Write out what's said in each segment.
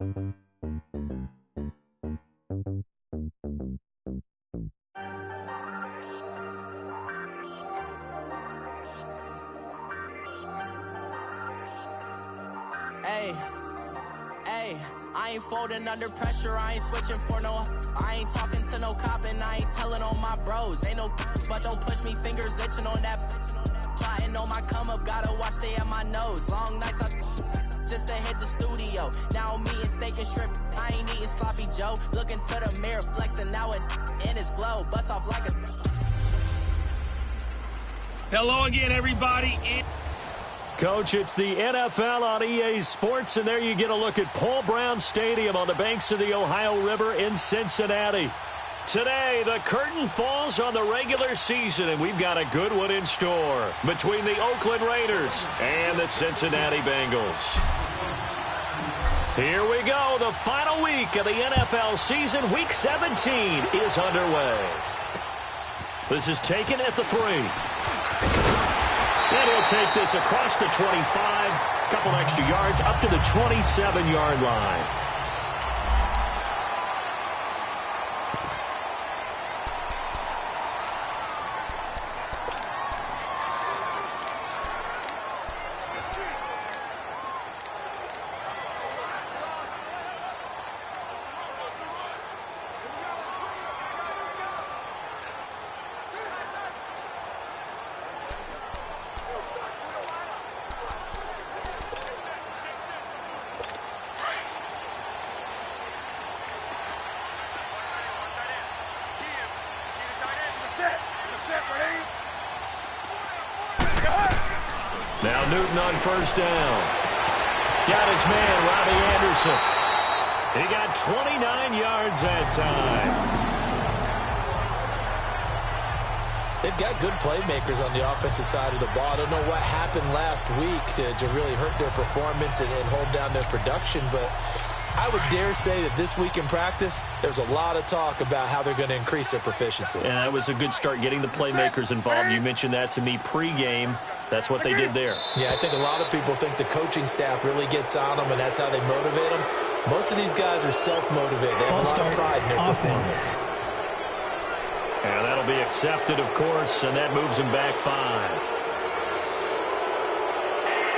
Hey, I ain't folding under pressure, I ain't switching for no. I ain't talking to no cop and I ain't telling on my bros. Ain't no but don't push me, fingers itching on that. Plotting on my come up, gotta watch stay at my nose. Long nights I just to hit the studio. Now I'm eating steak and shrimp, I ain't eating sloppy Joe. Looking to the mirror, flexing now it in his glow. Bust off like a. Hello again, everybody. Coach, it's the NFL on EA Sports, and there you get a look at Paul Brown Stadium on the banks of the Ohio River in Cincinnati. Today, the curtain falls on the regular season, and we've got a good one in store between the Oakland Raiders and the Cincinnati Bengals. Here we go. The final week of the NFL season, Week 17, is underway. This is taken at the 3. And he'll take this across the 25, a couple extra yards, up to the 27-yard line. Now Newton on first down. Got his man, Robbie Anderson. He got 29 yards that time. They've got good playmakers on the offensive side of the ball. I don't know what happened last week to really hurt their performance and hold down their production, but I would dare say that this week in practice, there's a lot of talk about how they're going to increase their proficiency. And that was a good start, getting the playmakers involved. You mentioned that to me pregame. That's what they did there. Yeah, I think a lot of people think the coaching staff really gets on them, and that's how they motivate them. Most of these guys are self-motivated. They have a lot of pride in their performance. And that'll be accepted, of course, and that moves them back 5.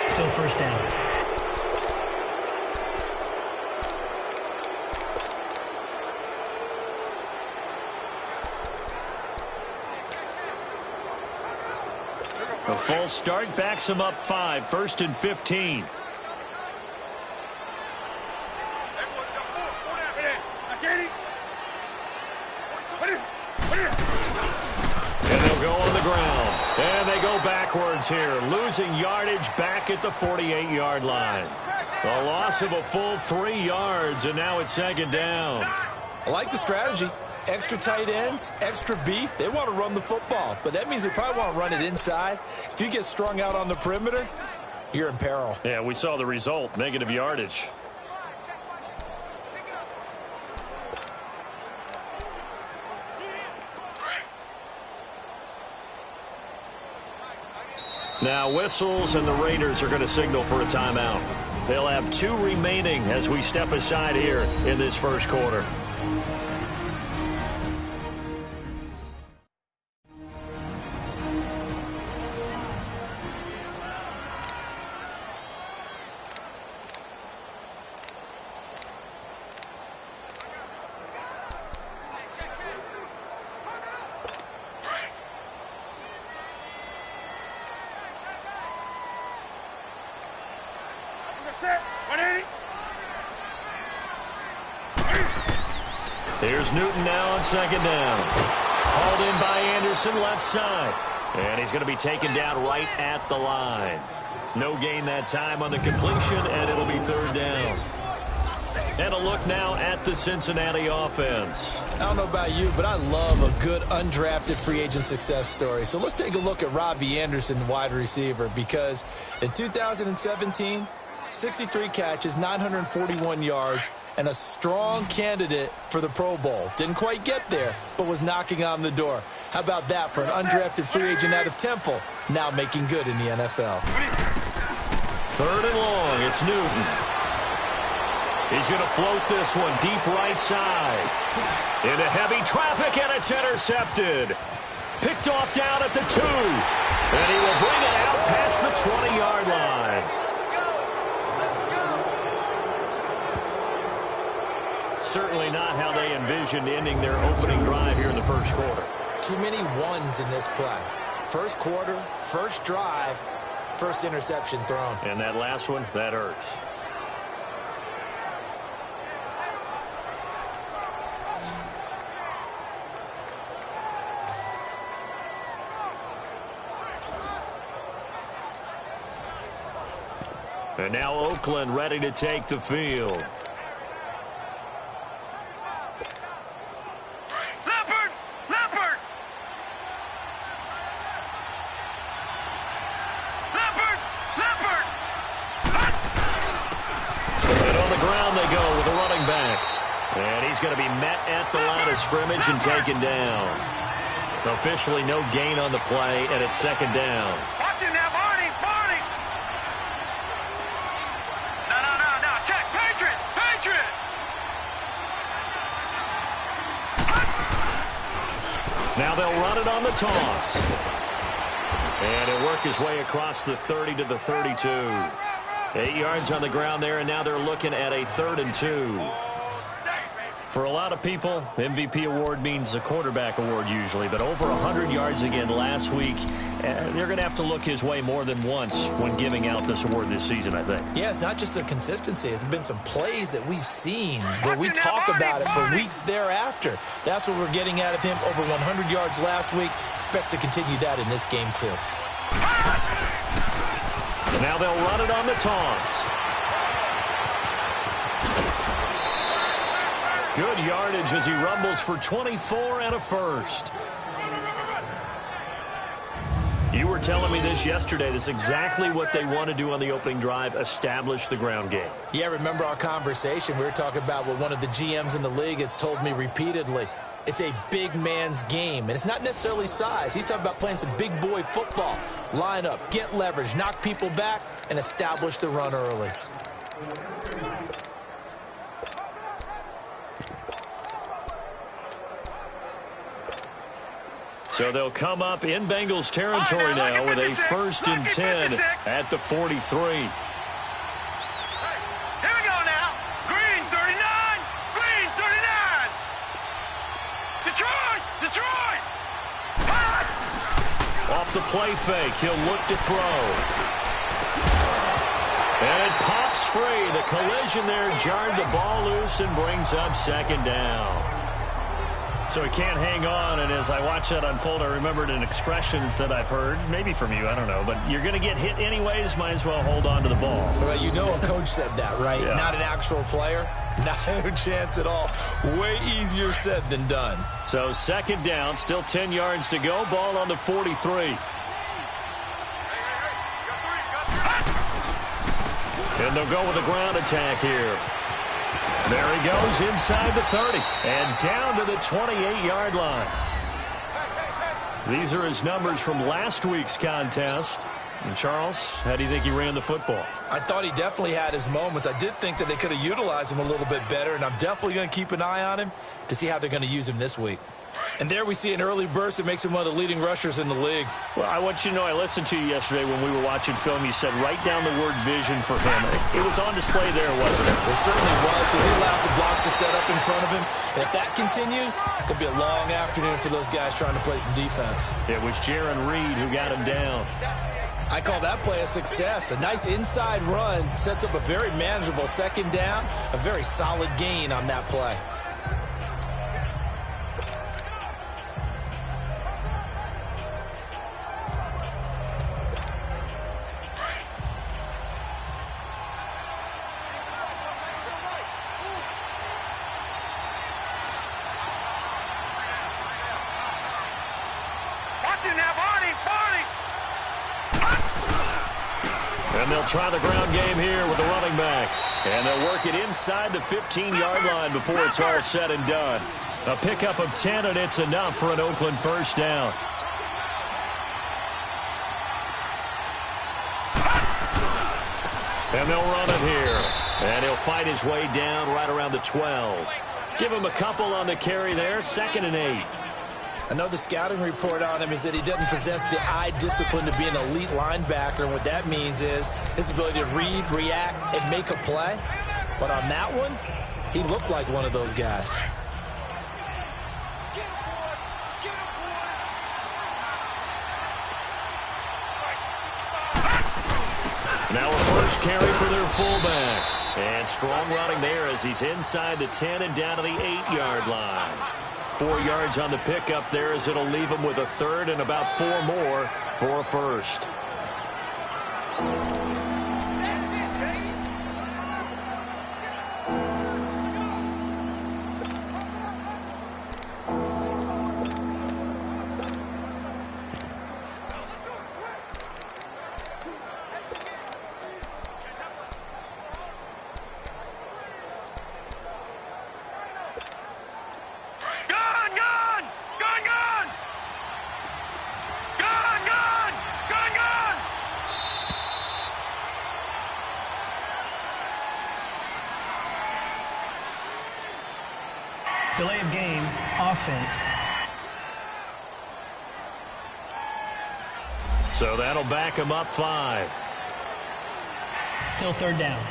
Still first down. A false start backs him up 5, 1st and 15. And they'll go on the ground. And they go backwards here, losing yardage back at the 48-yard line. A loss of a full 3 yards, and now it's 2nd down. I like the strategy. Extra tight ends, extra beef. They want to run the football, but that means they probably want to run it inside. If you get strung out on the perimeter, you're in peril. Yeah, we saw the result, negative yardage. Now whistles, and the Raiders are going to signal for a timeout. They'll have 2 remaining as we step aside here in this first quarter. Here's Newton now on 2nd down. Hauled in by Anderson, left side. And he's going to be taken down right at the line. No gain that time on the completion, and it'll be 3rd down. And a look now at the Cincinnati offense. I don't know about you, but I love a good undrafted free agent success story. So let's take a look at Robbie Anderson, wide receiver, because in 2017, 63 catches, 941 yards, and a strong candidate for the Pro Bowl. Didn't quite get there, but was knocking on the door. How about that for an undrafted free agent out of Temple, now making good in the NFL? 3rd and long, it's Newton. He's going to float this one deep right side. Into heavy traffic, and it's intercepted. Picked off down at the 2. And he will bring it out past the 20-yard line. Certainly not how they envisioned ending their opening drive here in the first quarter. Too many ones in this play. First quarter, first drive, first interception thrown. And that last one, that hurts. And now Oakland ready to take the field. And he's going to be met at the line of scrimmage and taken down. Officially no gain on the play, and it's second down. Watch him now, Barney! Barney! No. Check! Patriot! Patriot! Now they'll run it on the toss. And he'll work his way across the 30 to the 32. 8 yards on the ground there, and now they're looking at a 3rd and 2. For a lot of people, MVP award means a quarterback award usually, but over 100 yards again last week. They're going to have to look his way more than once when giving out this award this season, I think. Yeah, it's not just the consistency. It's been some plays that we've seen where we talk about it for weeks thereafter. That's what we're getting out of him. Over 100 yards last week. Expects to continue that in this game, too. Now they'll run it on the toss. Good yardage as he rumbles for 24 and a first. You were telling me this yesterday. This is exactly what they want to do on the opening drive, establish the ground game. Yeah, remember our conversation. We were talking about what one of the GMs in the league has told me repeatedly. It's a big man's game, and it's not necessarily size. He's talking about playing some big boy football. Line up, get leverage, knock people back, and establish the run early. So they'll come up in Bengals territory now with a 1st and 10 at the 43. Here we go now. Green 39. Green 39. Detroit. Off the play fake, he'll look to throw. And it pops free. The collision there jarred the ball loose and brings up second down. So he can't hang on, and as I watch that unfold, I remembered an expression that I've heard, maybe from you, I don't know, but you're going to get hit anyways, might as well hold on to the ball. Well, you know a coach said that, right? Yeah. Not an actual player. No chance at all. Way easier said than done. So second down, still 10 yards to go, ball on the 43. And they'll go with a ground attack here. There he goes inside the 30 and down to the 28-yard line. These are his numbers from last week's contest. And Charles, how do you think he ran the football? I thought he definitely had his moments. I did think that they could have utilized him a little bit better, and I'm definitely going to keep an eye on him to see how they're going to use him this week. And there we see an early burst that makes him one of the leading rushers in the league. Well, I want you to know, I listened to you yesterday when we were watching film. You said write down the word vision for him. It was on display there, wasn't it? It certainly was, because he allows the blocks to set up in front of him. And if that continues, it could be a long afternoon for those guys trying to play some defense. It was Jaron Reed who got him down. I call that play a success. A nice inside run sets up a very manageable second down, a very solid gain on that play. And they'll try the ground game here with the running back. And they'll work it inside the 15-yard line before it's all said and done. A pickup of 10, and it's enough for an Oakland first down. And they'll run it here. And he'll fight his way down right around the 12. Give him a couple on the carry there, 2nd and 8. I know the scouting report on him is that he doesn't possess the eye discipline to be an elite linebacker, and what that means is his ability to read, react, and make a play. But on that one, he looked like one of those guys. Now a first carry for their fullback. And strong running there as he's inside the 10 and down to the 8-yard line. 4 yards on the pickup there as it'll leave him with a 3rd and about 4 more for a first. Delay of game, offense. So that'll back him up 5. Still 3rd down.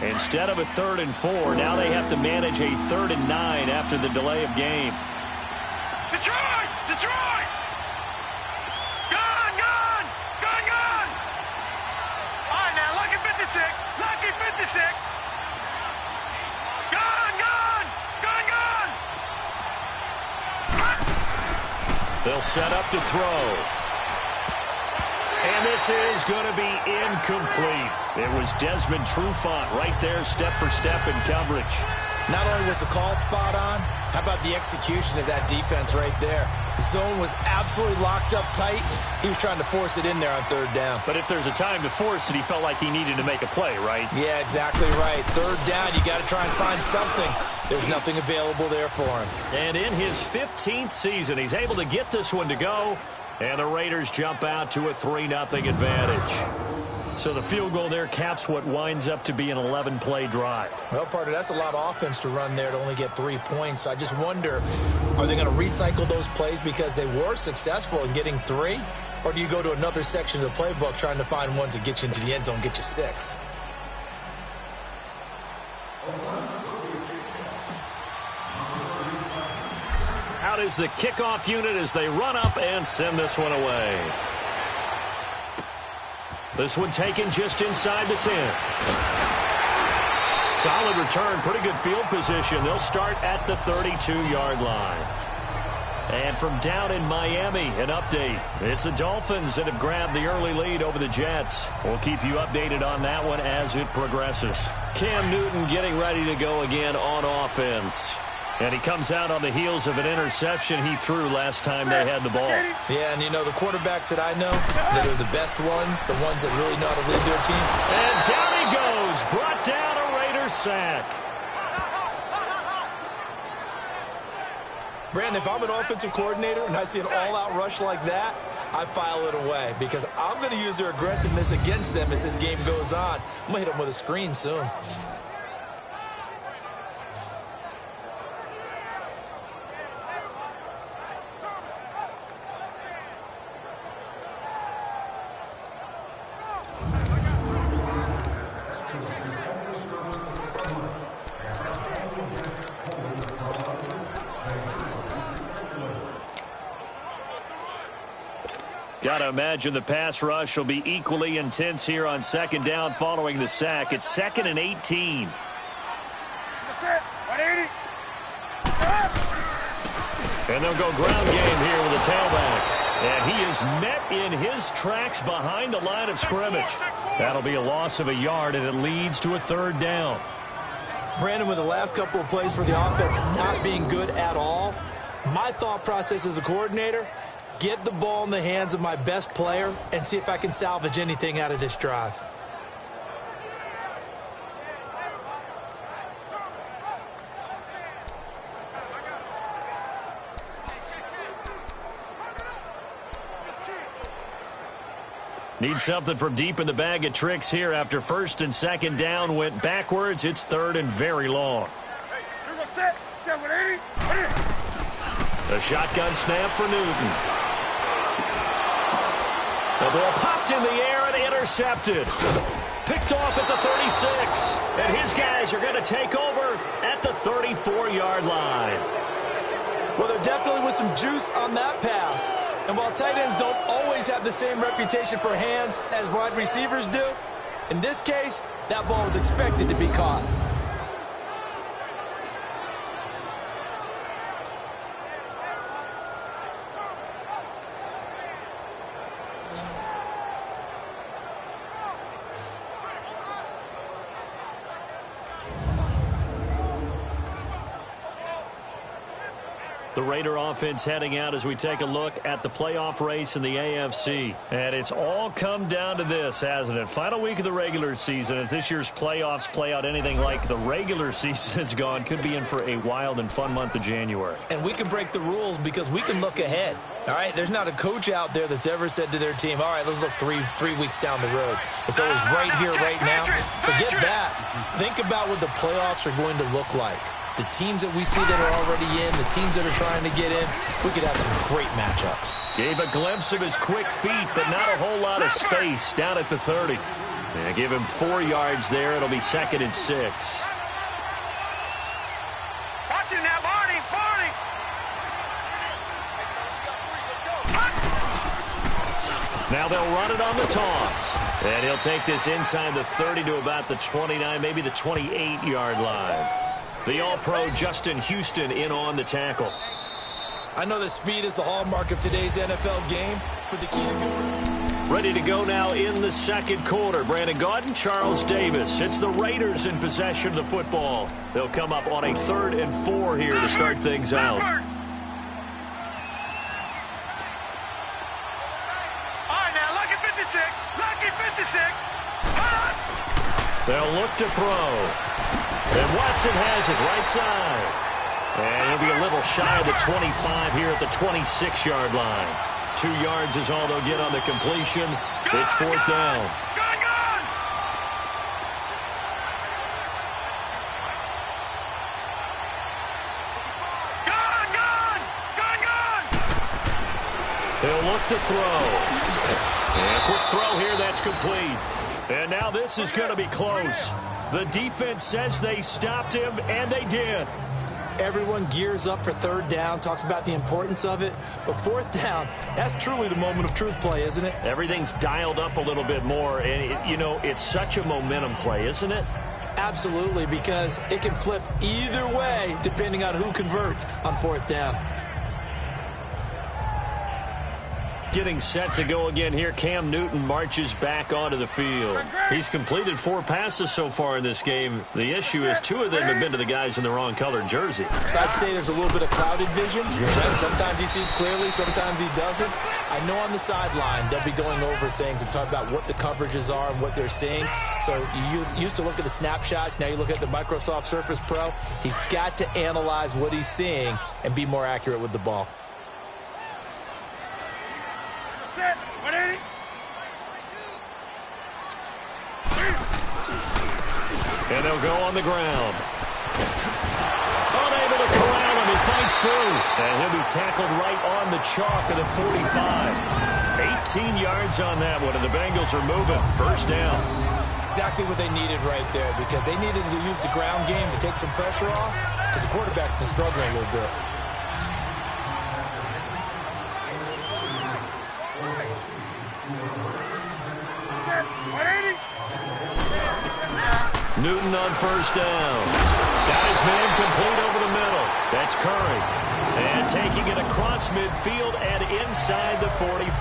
Instead of a 3rd and 4, now they have to manage a 3rd and 9 after the delay of game. Detroit! Detroit! Gun! All right, now, lucky 56. Lucky 56. Gun! They'll set up to throw. And this is going to be incomplete. It was Desmond Trufant right there, step for step in coverage. Not only was the call spot on, how about the execution of that defense right there? The zone was absolutely locked up tight. He was trying to force it in there on 3rd down. But if there's a time to force it, he felt like he needed to make a play, right? Yeah, exactly right. 3rd down, you got to try and find something. There's nothing available there for him. And in his 15th season, he's able to get this one to go. And the Raiders jump out to a 3-0 advantage. So the field goal there caps what winds up to be an 11-play drive. Well, partner, that's a lot of offense to run there to only get 3 points. So I just wonder, are they going to recycle those plays because they were successful in getting 3? Or do you go to another section of the playbook trying to find ones that get you into the end zone, get you 6? Out is the kickoff unit as they run up and send this one away. This one taken just inside the 10. Solid return, pretty good field position. They'll start at the 32-yard line. And from down in Miami, an update. It's the Dolphins that have grabbed the early lead over the Jets. We'll keep you updated on that one as it progresses. Cam Newton getting ready to go again on offense. And he comes out on the heels of an interception he threw last time they had the ball. Yeah, and you know, the quarterbacks that I know that are the best ones, the ones that really know how to lead their team. And down he goes, brought down a Raiders sack. Brandon, if I'm an offensive coordinator and I see an all-out rush like that, I file it away because I'm going to use their aggressiveness against them as this game goes on. I'm going to hit them with a screen soon. Got to imagine the pass rush will be equally intense here on 2nd down following the sack. It's 2nd and 18. That's it. 180. And they'll go ground game here with a tailback. And he is met in his tracks behind the line of scrimmage. That'll be a loss of a yard, and it leads to a 3rd down. Brandon, with the last couple of plays for the offense not being good at all, my thought process as a coordinator, get the ball in the hands of my best player and see if I can salvage anything out of this drive. Need something from deep in the bag of tricks here after first and second down went backwards. It's third and very long. A shotgun snap for Newton. The ball popped in the air and intercepted. Picked off at the 36. And his guys are going to take over at the 34-yard line. Well, there definitely was some juice on that pass. And while tight ends don't always have the same reputation for hands as wide receivers do, in this case, that ball was expected to be caught. The Raider offense heading out as we take a look at the playoff race in the AFC. And it's all come down to this, hasn't it? Final week of the regular season. As this year's playoffs play out anything like the regular season has gone, could be in for a wild and fun month of January. And we can break the rules because we can look ahead. All right, there's not a coach out there that's ever said to their team, all right, let's look three weeks down the road. It's always right here, right now. Forget that. Think about what the playoffs are going to look like. The teams that we see that are already in, the teams that are trying to get in, we could have some great matchups. Gave a glimpse of his quick feet, but not a whole lot of space down at the 30. Yeah, give him 4 yards there. It'll be 2nd and 6. Watching that, Barney. Now they'll run it on the toss. And he'll take this inside the 30 to about the 29, maybe the 28-yard line. The All-Pro Justin Houston in on the tackle. I know that speed is the hallmark of today's NFL game, but the key to go... Ready to go now in the second quarter. Brandon Gaudin, Charles Davis. It's the Raiders in possession of the football. They'll come up on a 3rd and 4 here to start things out. All right, now, lucky 56. Lucky 56. They'll look to throw. And Watson has it right side. And he'll be a little shy of the 25 here at the 26-yard line. 2 yards is all they'll get on the completion. It's 4th down. Gone! They'll look to throw. And a quick throw here, that's complete. And now this is going to be close. The defense says they stopped him, and they did. Everyone gears up for 3rd down, talks about the importance of it. But 4th down, that's truly the moment of truth play, isn't it? Everything's dialed up a little bit more. And, it's such a momentum play, isn't it? Absolutely, because it can flip either way depending on who converts on 4th down. Getting set to go again here. Cam Newton marches back onto the field. He's completed 4 passes so far in this game. The issue is 2 of them have been to the guys in the wrong colored jersey. So I'd say there's a little bit of clouded vision. Right? Sometimes he sees clearly, sometimes he doesn't. I know on the sideline they'll be going over things and talk about what the coverages are and what they're seeing. So you used to look at the snapshots. Now you look at the Microsoft Surface Pro. He's got to analyze what he's seeing and be more accurate with the ball. And they'll go on the ground. Unable to corral him. He fights through. And he'll be tackled right on the chalk of the 45. 18 yards on that one, and the Bengals are moving. 1st down. Exactly what they needed right there, because they needed to use the ground game to take some pressure off, because the quarterback's been struggling a little bit. Newton on 1st down. Got his man complete over the middle. That's Curry. And taking it across midfield and inside the 45.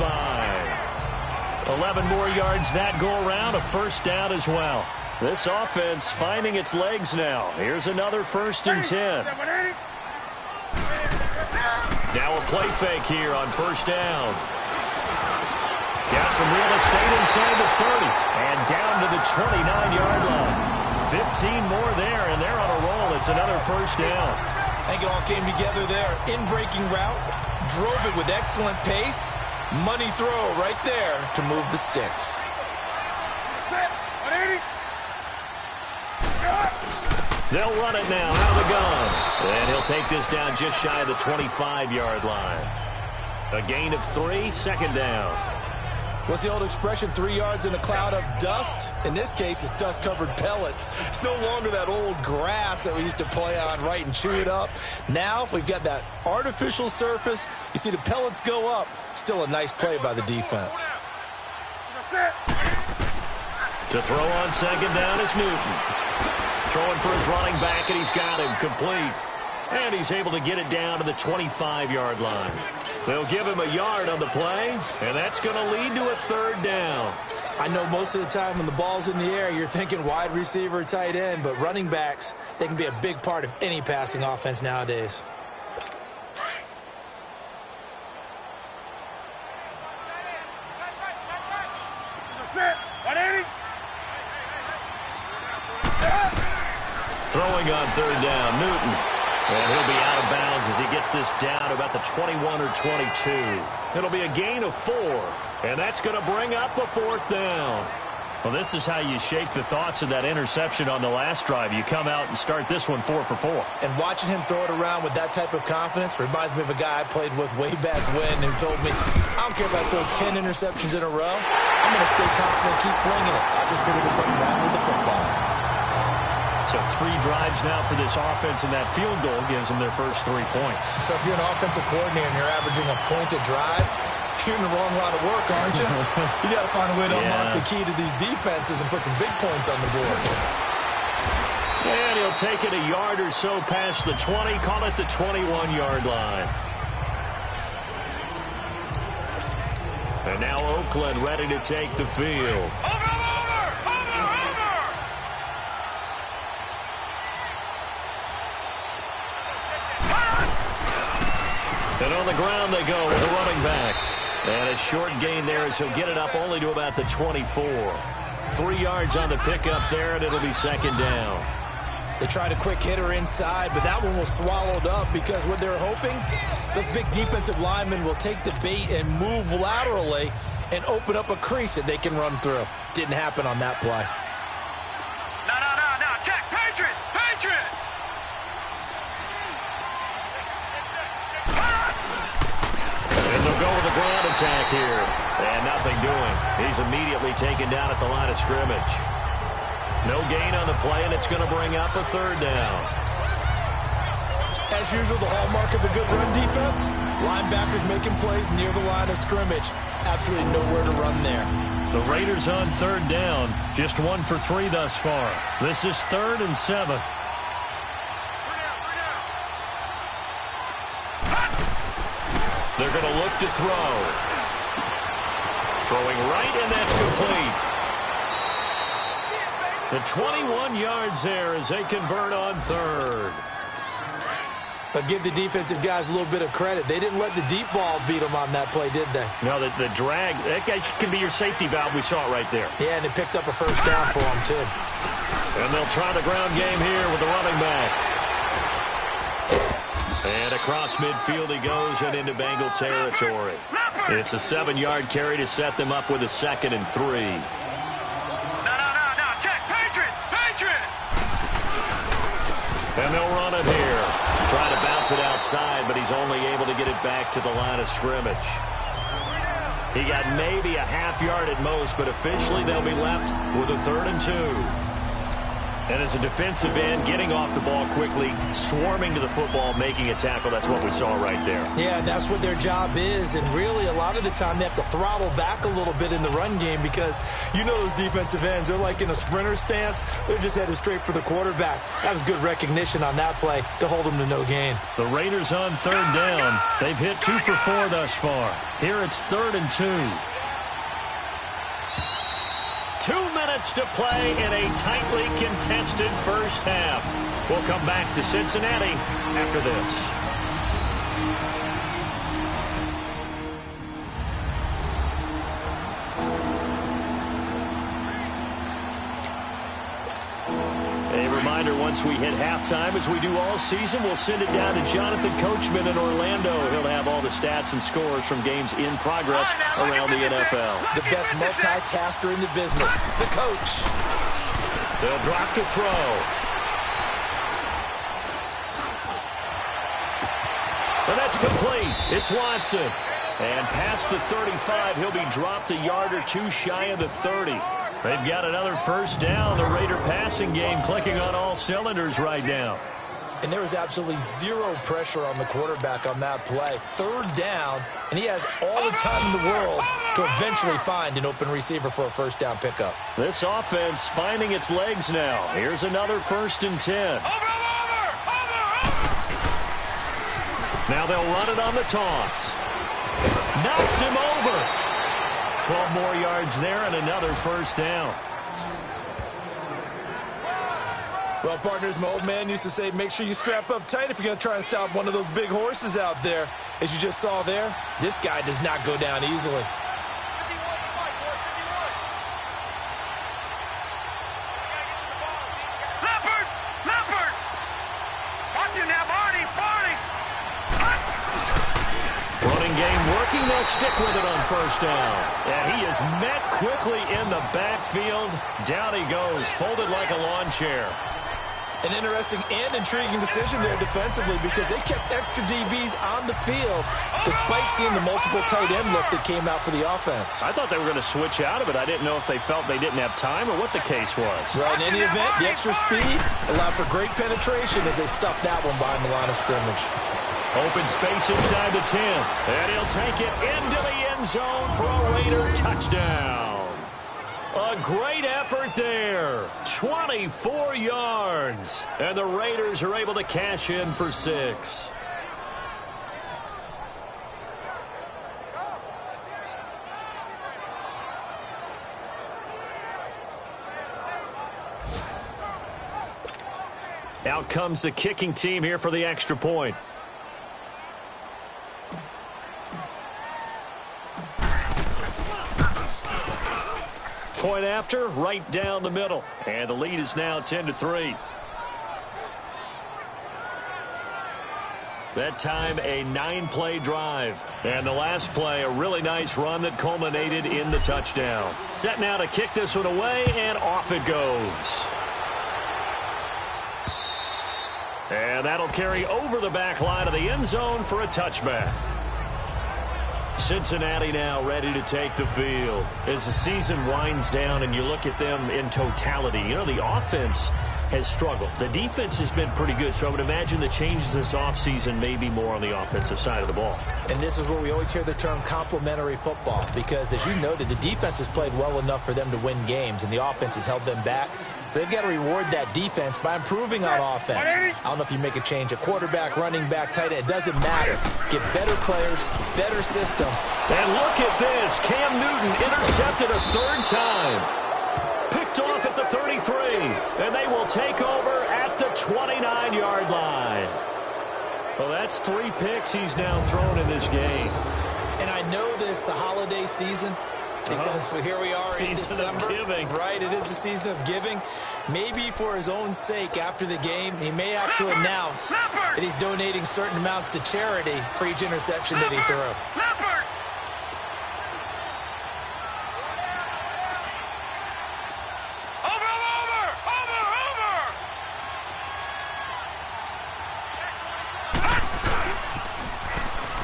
11 more yards that go around. A 1st down as well. This offense finding its legs now. Here's another 1st and 10. Now a play fake here on 1st down. Got some real estate inside the 30. And down to the 29-yard line. 15 more there, and they're on a roll. It's another 1st down. I think it all came together there. In-breaking route, drove it with excellent pace, Money throw right there to move the sticks. They'll run it now out of the gun. And he'll take this down just shy of the 25-yard line. A gain of 3, second down. What's the old expression, 3 yards in a cloud of dust? In this case, it's dust-covered pellets. It's no longer that old grass that we used to play on, right, and chew it up. Now we've got that artificial surface. You see the pellets go up. Still a nice play by the defense. To throw on second down is Newton. Throwing for his running back, and he's got him complete. And he's able to get it down to the 25-yard line. They'll give him a yard on the play, and that's going to lead to a third down. I know most of the time when the ball's in the air, you're thinking wide receiver, tight end, but running backs, they can be a big part of any passing offense nowadays. Throwing on third down, Newton. And he'll be out of bounds as he gets this down about the 21 or 22. It'll be a gain of 4, and that's going to bring up a fourth down. Well, this is how you shape the thoughts of that interception on the last drive. You come out and start this one 4 for 4. And watching him throw it around with that type of confidence reminds me of a guy I played with way back when who told me, I don't care if I throw 10 interceptions in a row. I'm going to stay confident and keep flinging it. I just figured there's something wrong with the football. So 3 drives now for this offense, and that field goal gives them their first 3 points. So if you're an offensive coordinator and you're averaging a point a drive, you're in the wrong line of work, aren't you? You got to find a way to unlock the key to these defenses and put some big points on the board. And he'll take it a yard or so past the 20, call it the 21-yard line. And now Oakland ready to take the field. And on the ground they go with a running back. And a short gain there as he'll get it up only to about the 24. 3 yards on the pickup there, and it'll be second down. They tried a quick hitter inside, but that one was swallowed up because what they're hoping, those big defensive linemen will take the bait and move laterally and open up a crease that they can run through. Didn't happen on that play. No. Check. Patriot. And they'll go with the ground attack here. And nothing doing. He's immediately taken down at the line of scrimmage. No gain on the play, and it's going to bring up a third down. As usual, the hallmark of a good run defense, linebackers making plays near the line of scrimmage. Absolutely nowhere to run there. The Raiders on third down. Just 1 for 3 thus far. This is 3rd and 7. They're going to look to throw. Throwing right, and that's complete. The 21 yards there as they convert on third. But give the defensive guys a little bit of credit. They didn't let the deep ball beat them on that play, did they? No, the drag, that guy can be your safety valve. We saw it right there. Yeah, and they picked up a first down for them, too. And they'll try the ground game here with the running back. And across midfield he goes and into Bengal territory. It's a 7-yard carry to set them up with a 2nd and 3. No. Check. Patriot. And they'll run it here. Trying to bounce it outside, but he's only able to get it back to the line of scrimmage. He got maybe a half yard at most, but officially they'll be left with a 3rd and 2. And as a defensive end, getting off the ball quickly, swarming to the football, making a tackle, that's what we saw right there. Yeah, and that's what their job is. And really, a lot of the time, they have to throttle back a little bit in the run game because you know those defensive ends, they're like in a sprinter stance. They're just headed straight for the quarterback. That was good recognition on that play to hold them to no gain. The Raiders on third down. They've hit 2 for 4 thus far. Here it's 3rd and 2. 2 minutes to play in a tightly contested first half. We'll come back to Cincinnati after this. A reminder, once we hit halftime, as we do all season, we'll send it down to Jonathan Coachman in Orlando. He'll have all the stats and scores from games in progress around the NFL. The best multitasker in the business, the coach. They'll drop to throw. And that's complete. It's Watson. And past the 35, he'll be dropped a yard or two shy of the 30. They've got another first down. The Raider passing game clicking on all cylinders right now. And there was absolutely zero pressure on the quarterback on that play. Third down, and he has all the time in the world to eventually find an open receiver for a first down pickup. This offense finding its legs now. Here's another 1st and 10. Now they'll run it on the toss. Knocks him over. 12 more yards there and another first down. Well, partners, my old man used to say, make sure you strap up tight if you're going to try and stop one of those big horses out there. As you just saw there, this guy does not go down easily. They'll stick with it on first down. And he is met quickly in the backfield. Down he goes, folded like a lawn chair. An interesting and intriguing decision there defensively because they kept extra DBs on the field despite seeing the multiple tight end look that came out for the offense. I thought they were going to switch out of it. I didn't know if they felt they didn't have time or what the case was. Well, in any event, the extra speed allowed for great penetration as they stuffed that one behind the line of scrimmage. Open space inside the 10. And he'll take it into the end zone for a Raider touchdown. A great effort there. 24 yards. And the Raiders are able to cash in for 6. Out comes the kicking team here for the extra point. Point after, right down the middle. And the lead is now 10-3. That time, a 9-play drive. And the last play, a really nice run that culminated in the touchdown. Set now to kick this one away, and off it goes. And that'll carry over the back line of the end zone for a touchback. Cincinnati now ready to take the field. As the season winds down and you look at them in totality, you know, the offense has struggled. The defense has been pretty good, so I would imagine the changes this offseason may be more on the offensive side of the ball. And this is where we always hear the term complementary football because, as you noted, the defense has played well enough for them to win games, and the offense has held them back. So they've got to reward that defense by improving on offense. I don't know if you make a change, a quarterback, running back, tight end, it doesn't matter. Get better players, better system. And look at this. Cam Newton intercepted a third time. Picked off at the 33. And they will take over at the 29-yard line. Well, that's 3 picks he's now thrown in this game. And I know this, the holiday season, because here we are in December. Of giving. Right, it is the season of giving. Maybe for his own sake after the game, he may have to announce that he's donating certain amounts to charity for each interception that he threw.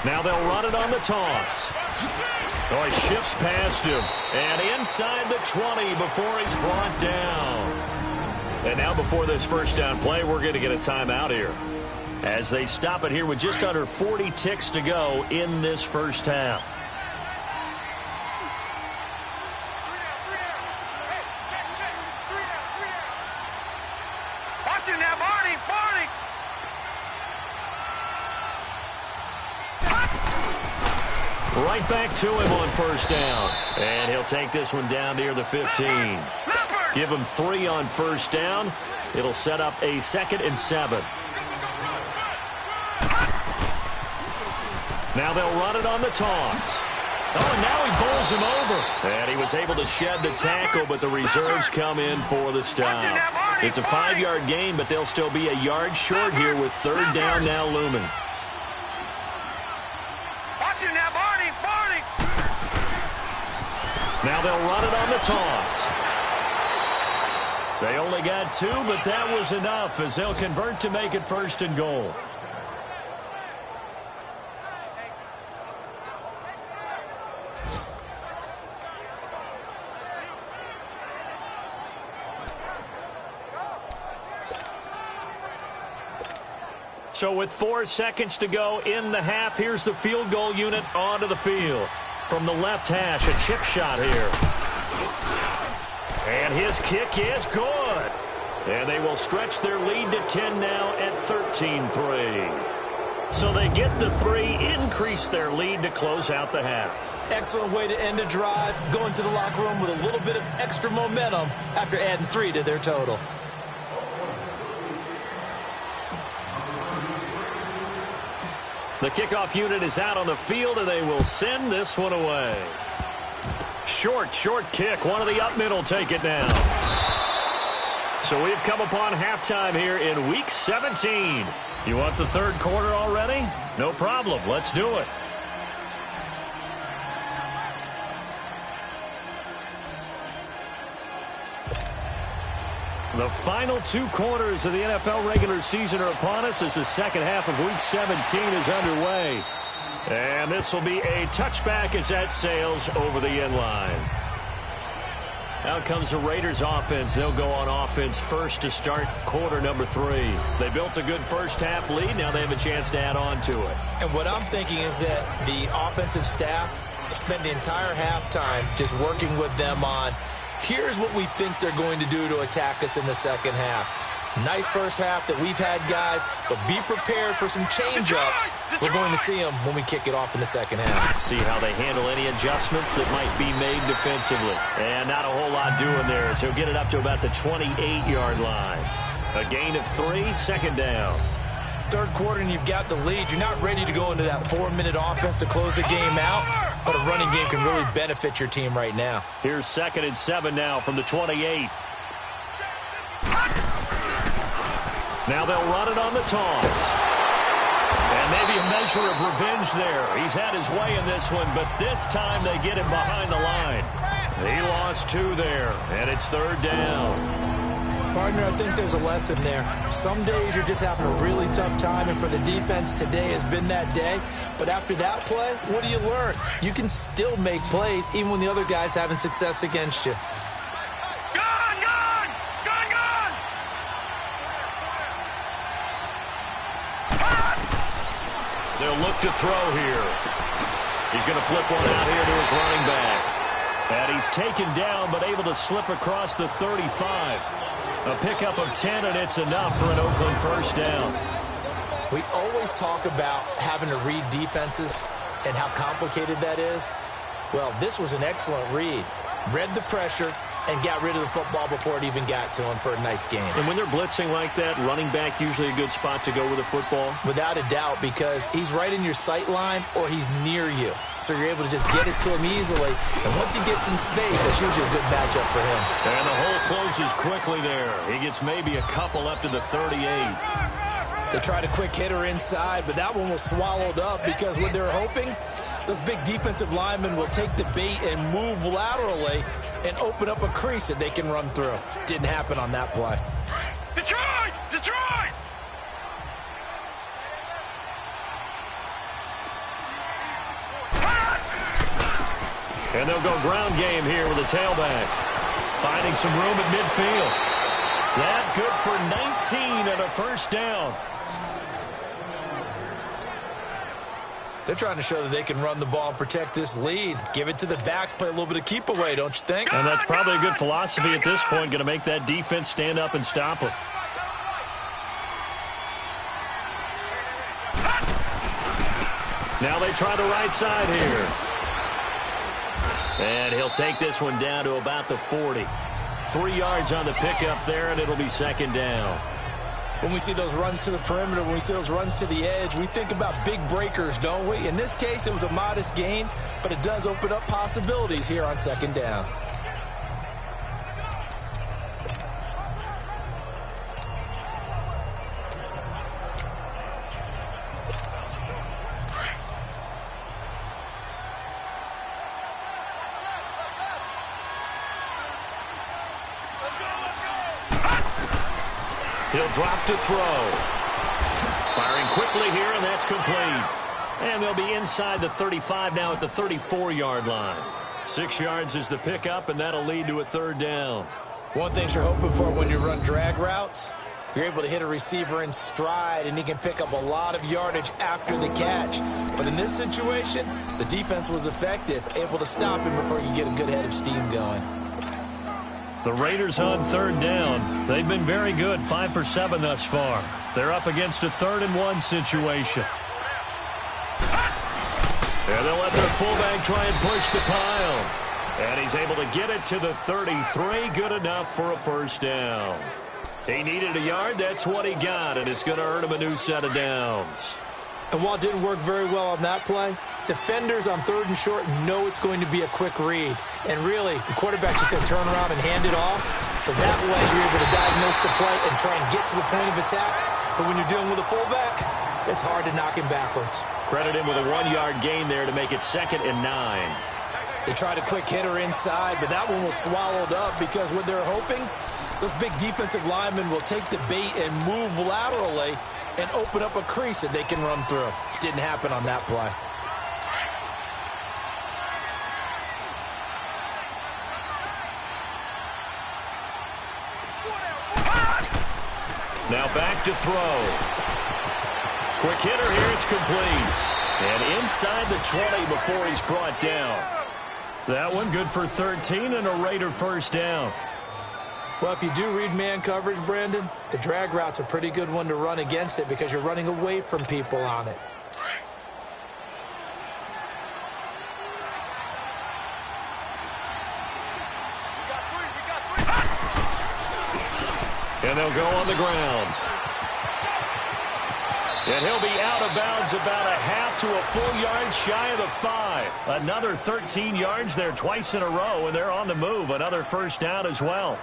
Now they'll run it on the toss. Oh, he shifts past him. And inside the 20 before he's brought down. And now before this first down play, we're going to get a timeout here. As they stop it here with just under 40 ticks to go in this first half. Watch it now, Barney! Right back to him on first down. And he'll take this one down near the 15. Give him 3 on first down. It'll set up a 2nd and 7. Now they'll run it on the toss. Oh, and now he bowls him over. And he was able to shed the tackle, but the reserves come in for the stop. It's a 5-yard gain, but they'll still be a yard short here with third down now looming. Now they'll run it on the toss. They only got 2, but that was enough as they'll convert to make it 1st and goal. So with 4 seconds to go in the half, here's the field goal unit onto the field. From the left hash, a chip shot here. And his kick is good. And they will stretch their lead to 10 now at 13-3. So they get the 3, increase their lead to close out the half. Excellent way to end a drive, going to the locker room with a little bit of extra momentum after adding 3 to their total. The kickoff unit is out on the field, and they will send this one away. Short kick. One of the up middle take it now. So we've come upon halftime here in Week 17. You want the third quarter already? No problem. Let's do it. The final 2 quarters of the NFL regular season are upon us as the second half of Week 17 is underway. And this will be a touchback as that sails over the end line. Out comes the Raiders offense. They'll go on offense first to start quarter number 3. They built a good first half lead. Now they have a chance to add on to it. And what I'm thinking is that the offensive staff spent the entire halftime just working with them on, here's what we think they're going to do to attack us in the second half. Nice first half that we've had, guys, but be prepared for some change-ups. We're going to see them when we kick it off in the second half. See how they handle any adjustments that might be made defensively. And not a whole lot doing there, so he'll get it up to about the 28-yard line. A gain of 3, second down. Third quarter and you've got the lead. You're not ready to go into that 4-minute offense to close the game out, but a running game can really benefit your team right now. Here's 2nd and 7 now from the 28. Now they'll run it on the toss. And maybe a measure of revenge there. He's had his way in this one, but this time they get him behind the line. He lost 2 there, and it's third down. Partner, I think there's a lesson there. Some days you're just having a really tough time, and for the defense, today has been that day. But after that play, what do you learn? You can still make plays even when the other guy's having success against you. They'll look to throw here. He's going to flip one out here to his running back. And he's taken down but able to slip across the 35. A pickup of 10, and it's enough for an Oakland first down. We always talk about having to read defenses and how complicated that is. Well, this was an excellent read. Read the pressure and got rid of the football before it even got to him for a nice game. And when they're blitzing like that, running back usually a good spot to go with the football? Without a doubt, because he's right in your sight line or he's near you. So you're able to just get it to him easily. And once he gets in space, that's usually a good matchup for him. And the hole closes quickly there. He gets maybe a couple up to the 38. They tried a quick hitter inside, but that one was swallowed up because what they're hoping, those big defensive linemen will take the bait and move laterally and open up a crease that they can run through. Didn't happen on that play. Detroit! Detroit! And they'll go ground game here with a tailback. Finding some room at midfield. That good for 19 and a first down. They're trying to show that they can run the ball and protect this lead. Give it to the backs, play a little bit of keep away, don't you think? And that's probably a good philosophy at this point, going to make that defense stand up and stop them. Now they try the right side here. And he'll take this one down to about the 40. 3 yards on the pickup there, and it'll be second down. When we see those runs to the perimeter, when we see those runs to the edge, we think about big breakers, don't we? In this case, it was a modest gain, but it does open up possibilities here on second down. He'll drop to throw. Firing quickly here, and that's complete. And they'll be inside the 35 now at the 34-yard line. 6 yards is the pickup, and that'll lead to a third down. One thing you're hoping for when you run drag routes, you're able to hit a receiver in stride, and he can pick up a lot of yardage after the catch. But in this situation, the defense was effective, able to stop him before he could get a good head of steam going. The Raiders on third down. They've been very good, 5 for 7 thus far. They're up against a 3rd-and-1 situation. And they'll let their fullback try and push the pile. And he's able to get it to the 33. Good enough for a first down. He needed a yard. That's what he got, and it's going to earn him a new set of downs. And while it didn't work very well on that play, defenders on 3rd and short know it's going to be a quick read. And really, the quarterback's just going to turn around and hand it off. So that way, you're able to diagnose the play and try and get to the point of attack. But when you're dealing with a fullback, it's hard to knock him backwards. Credit him with a 1-yard gain there to make it 2nd and 9. They tried a quick hitter inside, but that one was swallowed up because what they're hoping, those big defensive linemen will take the bait and move laterally and open up a crease that they can run through. Didn't happen on that play. Now back to throw. Quick hitter here, it's complete. And inside the 20 before he's brought down. That one good for 13 and a Raider first down. Well, if you do read man coverage, Brandon, the drag route's a pretty good one to run against it because you're running away from people on it. And they'll go on the ground. And he'll be out of bounds about a half to a full yard shy of the 5. Another 13 yards there twice in a row, and they're on the move. Another first down as well.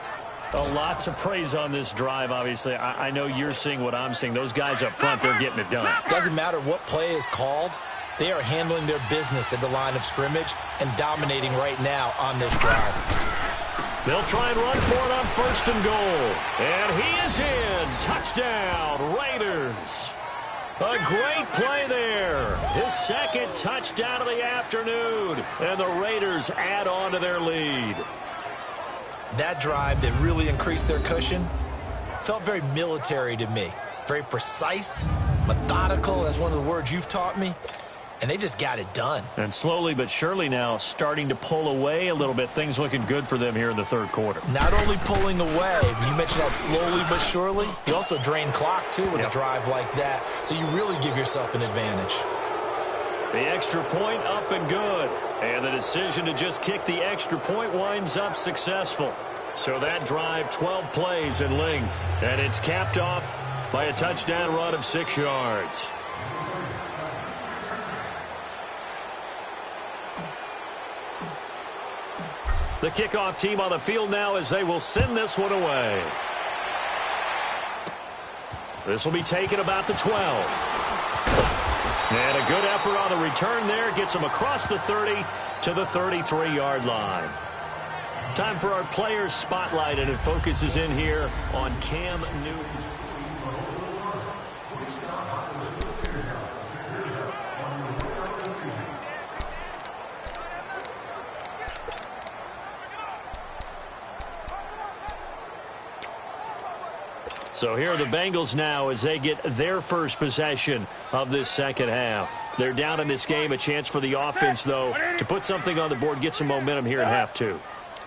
A lot to praise on this drive, obviously. I know you're seeing what I'm seeing. Those guys up front, they're getting it done. Doesn't matter what play is called. They are handling their business at the line of scrimmage and dominating right now on this drive. They'll try and run for it on 1st and goal. And he is in. Touchdown, Raiders. A great play there. His 2nd touchdown of the afternoon. And the Raiders add on to their lead. That drive that really increased their cushion felt very military to me. Very precise, methodical. That's one of the words you've taught me. And they just got it done. And slowly but surely now starting to pull away a little bit. Things looking good for them here in the 3rd quarter. Not only pulling away, you mentioned how slowly but surely. You also drain clock, too, with a drive like that. So you really give yourself an advantage. The extra point up and good. And the decision to just kick the extra point winds up successful. So that drive, 12 plays in length. And it's capped off by a touchdown run of 6 yards. The kickoff team on the field now as they will send this one away. This will be taken about the 12. And a good effort on the return there. Gets them across the 30 to the 33-yard line. Time for our players spotlight, and it focuses in here on Cam Newton. So here are the Bengals now as they get their first possession of this 2nd half. They're down in this game. A chance for the offense, though, to put something on the board, get some momentum here in half 2.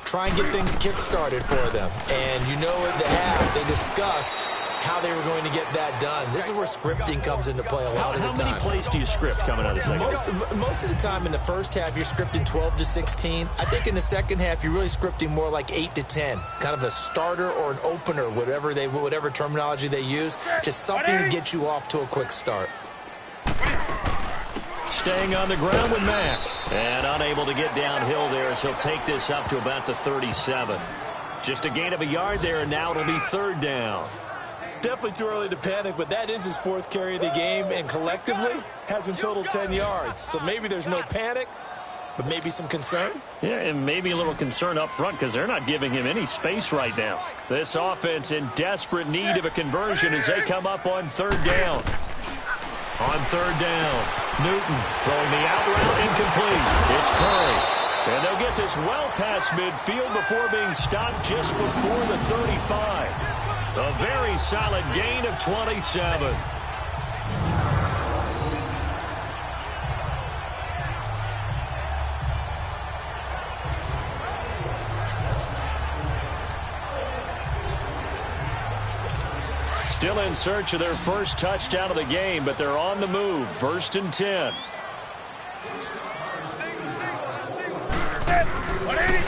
Try and get things kick-started for them. And you know at the half, they discussed how they were going to get that done. This is where scripting comes into play a lot of the time. How many plays do you script coming out of the second half? Most of the time in the first half, you're scripting 12 to 16. I think in the second half, you're really scripting more like 8 to 10. Kind of a starter or an opener, whatever terminology they use. Just something to get you off to a quick start. Staying on the ground with Mack. And unable to get downhill there as he'll take this up to about the 37. Just a gain of a yard there, and now it'll be third down. Definitely too early to panic, but that is his fourth carry of the game, and collectively has in total 10 yards. So maybe there's no panic, but maybe some concern. Yeah, and maybe a little concern up front because they're not giving him any space right now. This offense in desperate need of a conversion as they come up on third down. On third down, Newton throwing the out route incomplete. It's Curry. And they'll get this well past midfield before being stopped just before the 35. A very solid gain of 27. Still in search of their first touchdown of the game, but they're on the move. First and 10.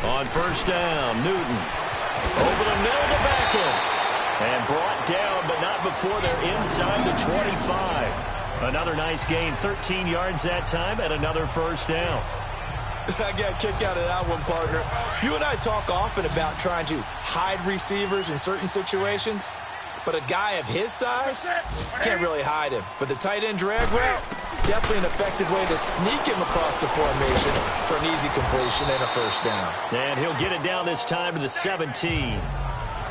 On first down, Newton. Over the middle to Beckham. And brought down, but not before they're inside the 25. Another nice gain, 13 yards that time, and another first down. I got a kick out of that one, partner. You and I talk often about trying to hide receivers in certain situations, but a guy of his size can't really hide him. But the tight end drag route, definitely an effective way to sneak him across the formation for an easy completion and a first down. And he'll get it down this time to the 17.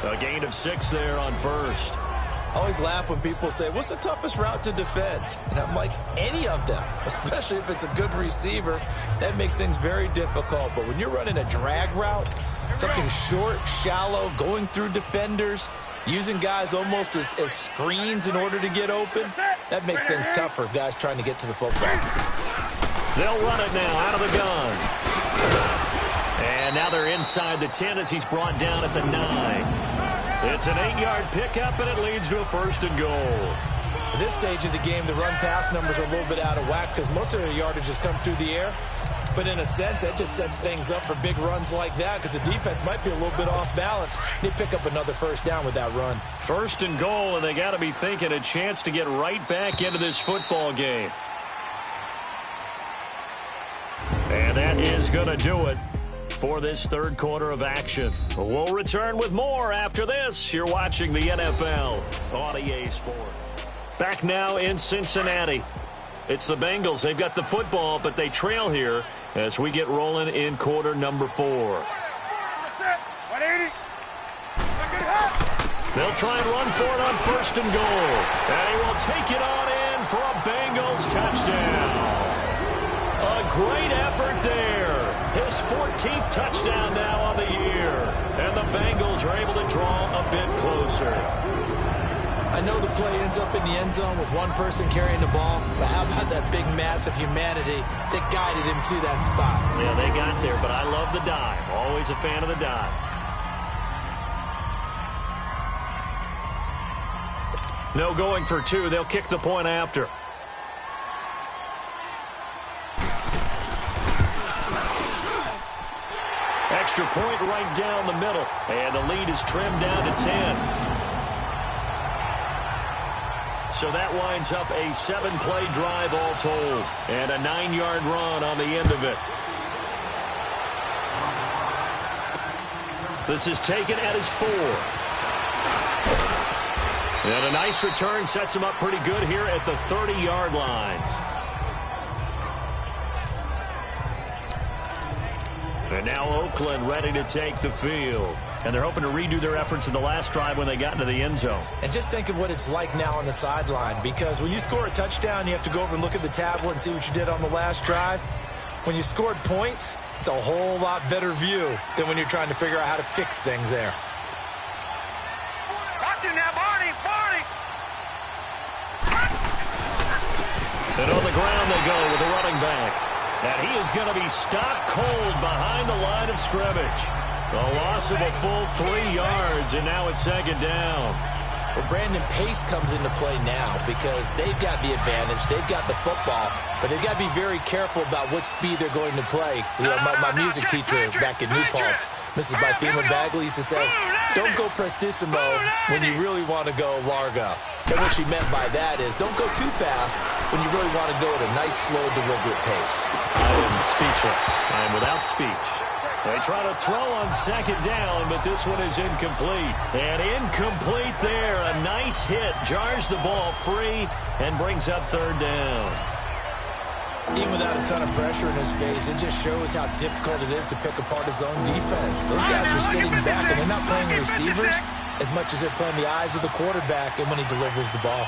A gain of 6 there on first. I always laugh when people say, what's the toughest route to defend? And I'm like, any of them, especially if it's a good receiver. That makes things very difficult. But when you're running a drag route, something short, shallow, going through defenders, using guys almost as screens in order to get open, that makes things tough for guys trying to get to the football. They'll run it now out of the gun. And now they're inside the 10 as he's brought down at the 9. It's an 8-yard pickup, and it leads to a first and goal. At this stage of the game, the run-pass numbers are a little bit out of whack because most of their yardage has come through the air. But in a sense, that just sets things up for big runs like that because the defense might be a little bit off balance. They pick up another first down with that run. First and goal, and they got to be thinking a chance to get right back into this football game. And that is going to do it for this third quarter of action. We'll return with more after this. You're watching the NFL on EA Sports. Back now in Cincinnati. It's the Bengals. They've got the football, but they trail here as we get rolling in quarter number 4. They'll try and run for it on first and goal. And he will take it on in for a Bengals touchdown. A great effort there. His 14th touchdown now on the year. And the Bengals are able to draw a bit closer. I know the play ends up in the end zone with one person carrying the ball, but how about that big mass of humanity that guided him to that spot? Yeah, they got there, but I love the dive. Always a fan of the dive. No going for 2. They'll kick the point after. Extra point right down the middle. And the lead is trimmed down to 10. So that winds up a 7-play drive all told. And a 9-yard run on the end of it. This is taken at his 4. And a nice return sets him up pretty good here at the 30-yard line. And now Oakland ready to take the field. And they're hoping to redo their efforts in the last drive when they got into the end zone. And just think of what it's like now on the sideline, because when you score a touchdown, you have to go over and look at the tablet and see what you did on the last drive. When you scored points, it's a whole lot better view than when you're trying to figure out how to fix things there. Watch him now, Barney! And on the ground they go with the running back. And he is going to be stopped cold behind the line of scrimmage. A loss of a full 3 yards, and now it's second down. Well, Brandon, pace comes into play now because they've got the advantage. They've got the football, but they've got to be very careful about what speed they're going to play. You know, my music teacher back in New Paltz, Mrs. Bythema Bagley, used to say, don't go prestissimo when you really want to go largo. And what she meant by that is don't go too fast when you really want to go at a nice, slow, deliberate pace. I am speechless. I am without speech. They try to throw on second down, but this one is incomplete. And incomplete there. A nice hit. Jars the ball free and brings up third down. Even without a ton of pressure in his face, it just shows how difficult it is to pick apart his own defense. Those guys are sitting back, and they're not playing the receivers as much as they're playing the eyes of the quarterback and when he delivers the ball.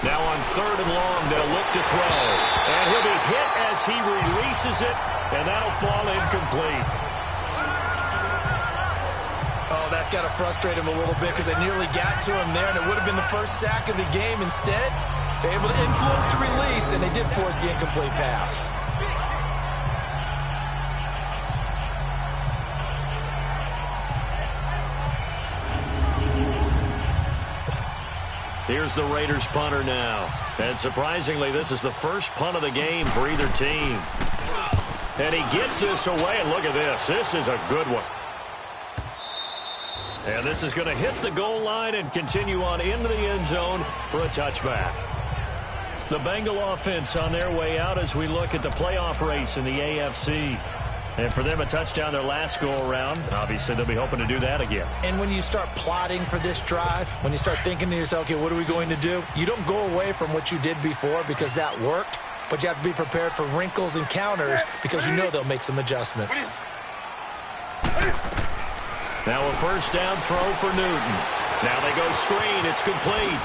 Now on third and long, they'll look to throw. And he'll be hit as he releases it, and that'll fall incomplete. Oh, that's got to frustrate him a little bit because they nearly got to him there, and it would have been the first sack of the game. Instead, they're able to influence the release, and they did force the incomplete pass. Here's the Raiders punter now. And surprisingly, this is the first punt of the game for either team. And he gets this away, and look at this. This is a good one. And this is going to hit the goal line and continue on into the end zone for a touchback. The Bengal offense on their way out as we look at the playoff race in the AFC. And for them, a touchdown their last go-around. Obviously, they'll be hoping to do that again. And when you start plotting for this drive, when you start thinking to yourself, okay, what are we going to do? You don't go away from what you did before because that worked, but you have to be prepared for wrinkles and counters because you know they'll make some adjustments. Now a first down throw for Newton. Now they go screen. It's complete.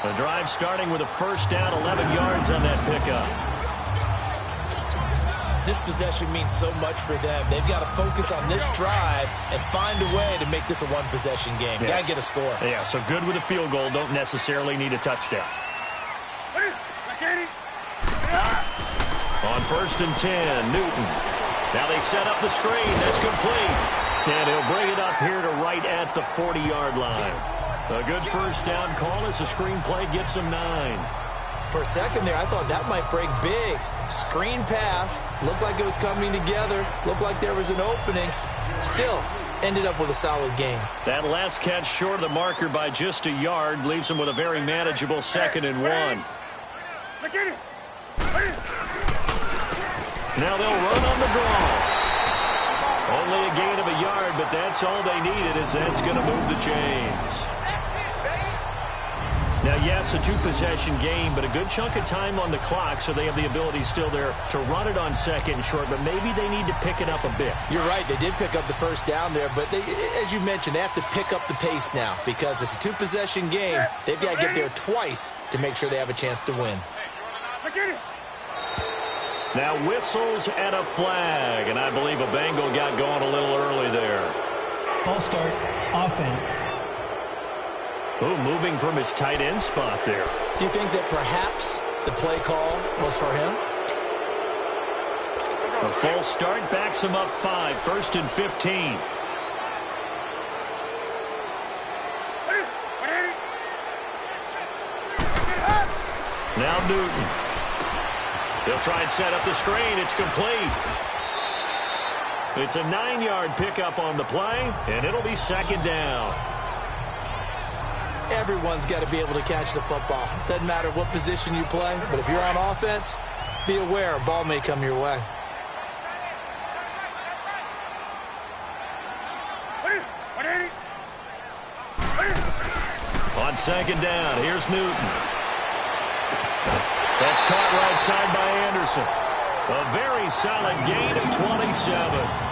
The drive starting with a first down, 11 yards on that pickup. This possession means so much for them. They've got to focus on this drive and find a way to make this a one-possession game. Yes. Got to get a score. Yeah, so good with a field goal. Don't necessarily need a touchdown. On first and 10, Newton. Now they set up the screen. That's complete. And he'll bring it up here to right at the 40-yard line. A good first down call as the screen play gets him 9. For a second there, I thought that might break big. Screen pass. Looked like it was coming together. Looked like there was an opening. Still, ended up with a solid game. That last catch short of the marker by just a yard leaves him with a very manageable 2nd and 1. Now they'll run on the draw. Only a gain of a yard, but that's all they needed as that's going to move the chains. Now, yes, a two-possession game, but a good chunk of time on the clock, so they have the ability still there to run it on 2nd and short, but maybe they need to pick it up a bit. You're right. They did pick up the first down there, but they, as you mentioned, they have to pick up the pace now because it's a two-possession game. They've got to get there twice to make sure they have a chance to win. Now whistles and a flag, and I believe a Bengal got going a little early there. False start, offense. Oh, moving from his tight end spot there. Do you think that perhaps the play call was for him? A false start backs him up 5, 1st and 15. Now Newton. He'll try and set up the screen. It's complete. It's a 9-yard pickup on the play, and it'll be 2nd down. Everyone's got to be able to catch the football. Doesn't matter what position you play, but if you're on offense, be aware a ball may come your way. On 2nd down, here's Newton. That's caught right side by Anderson. A very solid gain of 27.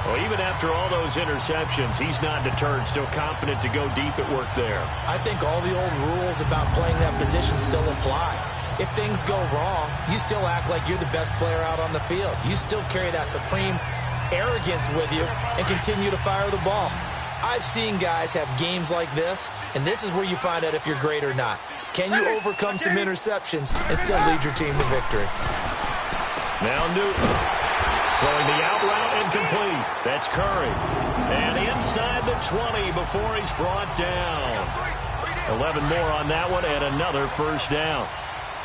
Well, even after all those interceptions, he's not deterred, still confident to go deep at work there. I think all the old rules about playing that position still apply. If things go wrong, you still act like you're the best player out on the field. You still carry that supreme arrogance with you and continue to fire the ball. I've seen guys have games like this, and this is where you find out if you're great or not. Can you overcome some interceptions and still lead your team to victory? Now Newton throwing the out route incomplete. That's Curry. And inside the 20 before he's brought down. 11 more on that one and another first down.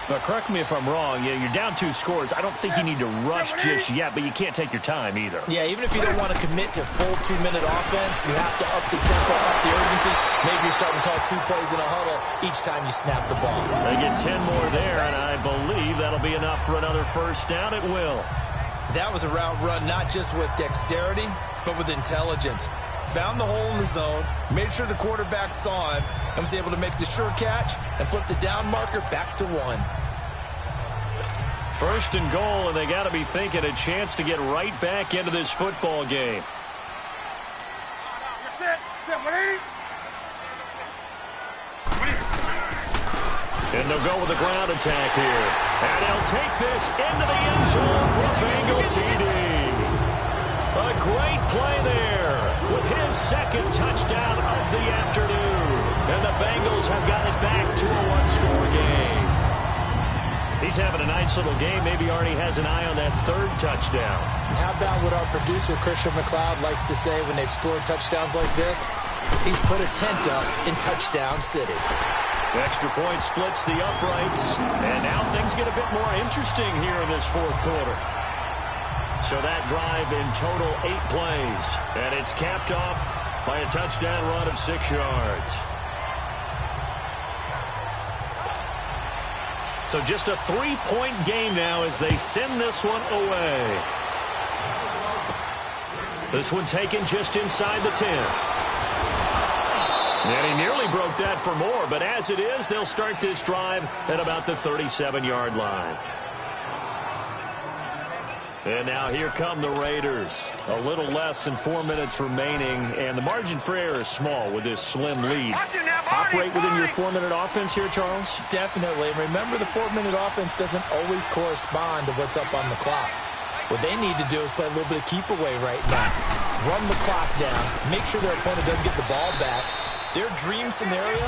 Now, correct me if I'm wrong. Yeah, you're down 2 scores. I don't think you need to rush just yet, but you can't take your time either. Yeah, even if you don't want to commit to full 2-minute offense, you have to up the tempo, up the urgency. Maybe you're starting to call 2 plays in a huddle each time you snap the ball. They get 10 more there, and I believe that'll be enough for another first down. It will. That was a route run not just with dexterity, but with intelligence. Found the hole in the zone, made sure the quarterback saw him, and was able to make the sure catch and flip the down marker back to 1. First and goal, and they got to be thinking a chance to get right back into this football game. And they'll go with the ground attack here. And they'll take this into the end zone for a Bengal TD. A great play there with his second touchdown of the afternoon. And the Bengals have got it back to a 1-score game. He's having a nice little game. Maybe already has an eye on that 3rd touchdown. And how about what our producer, Christian McLeod, likes to say when they've scored touchdowns like this? He's put a tent up in Touchdown City. Extra point splits the uprights. And now things get a bit more interesting here in this 4th quarter. So that drive in total 8 plays. And it's capped off by a touchdown run of 6 yards. So just a 3-point game now as they send this one away. This one taken just inside the 10. And he nearly broke that for more, but as it is, they'll start this drive at about the 37-yard line. And now here come the Raiders. A little less than 4 minutes remaining, and the margin for error is small with this slim lead. Operate within your 4-minute offense here, Charles? Definitely. Remember, the 4-minute offense doesn't always correspond to what's up on the clock. What they need to do is play a little bit of keep away right now. Run the clock down. Make sure their opponent doesn't get the ball back. Their dream scenario,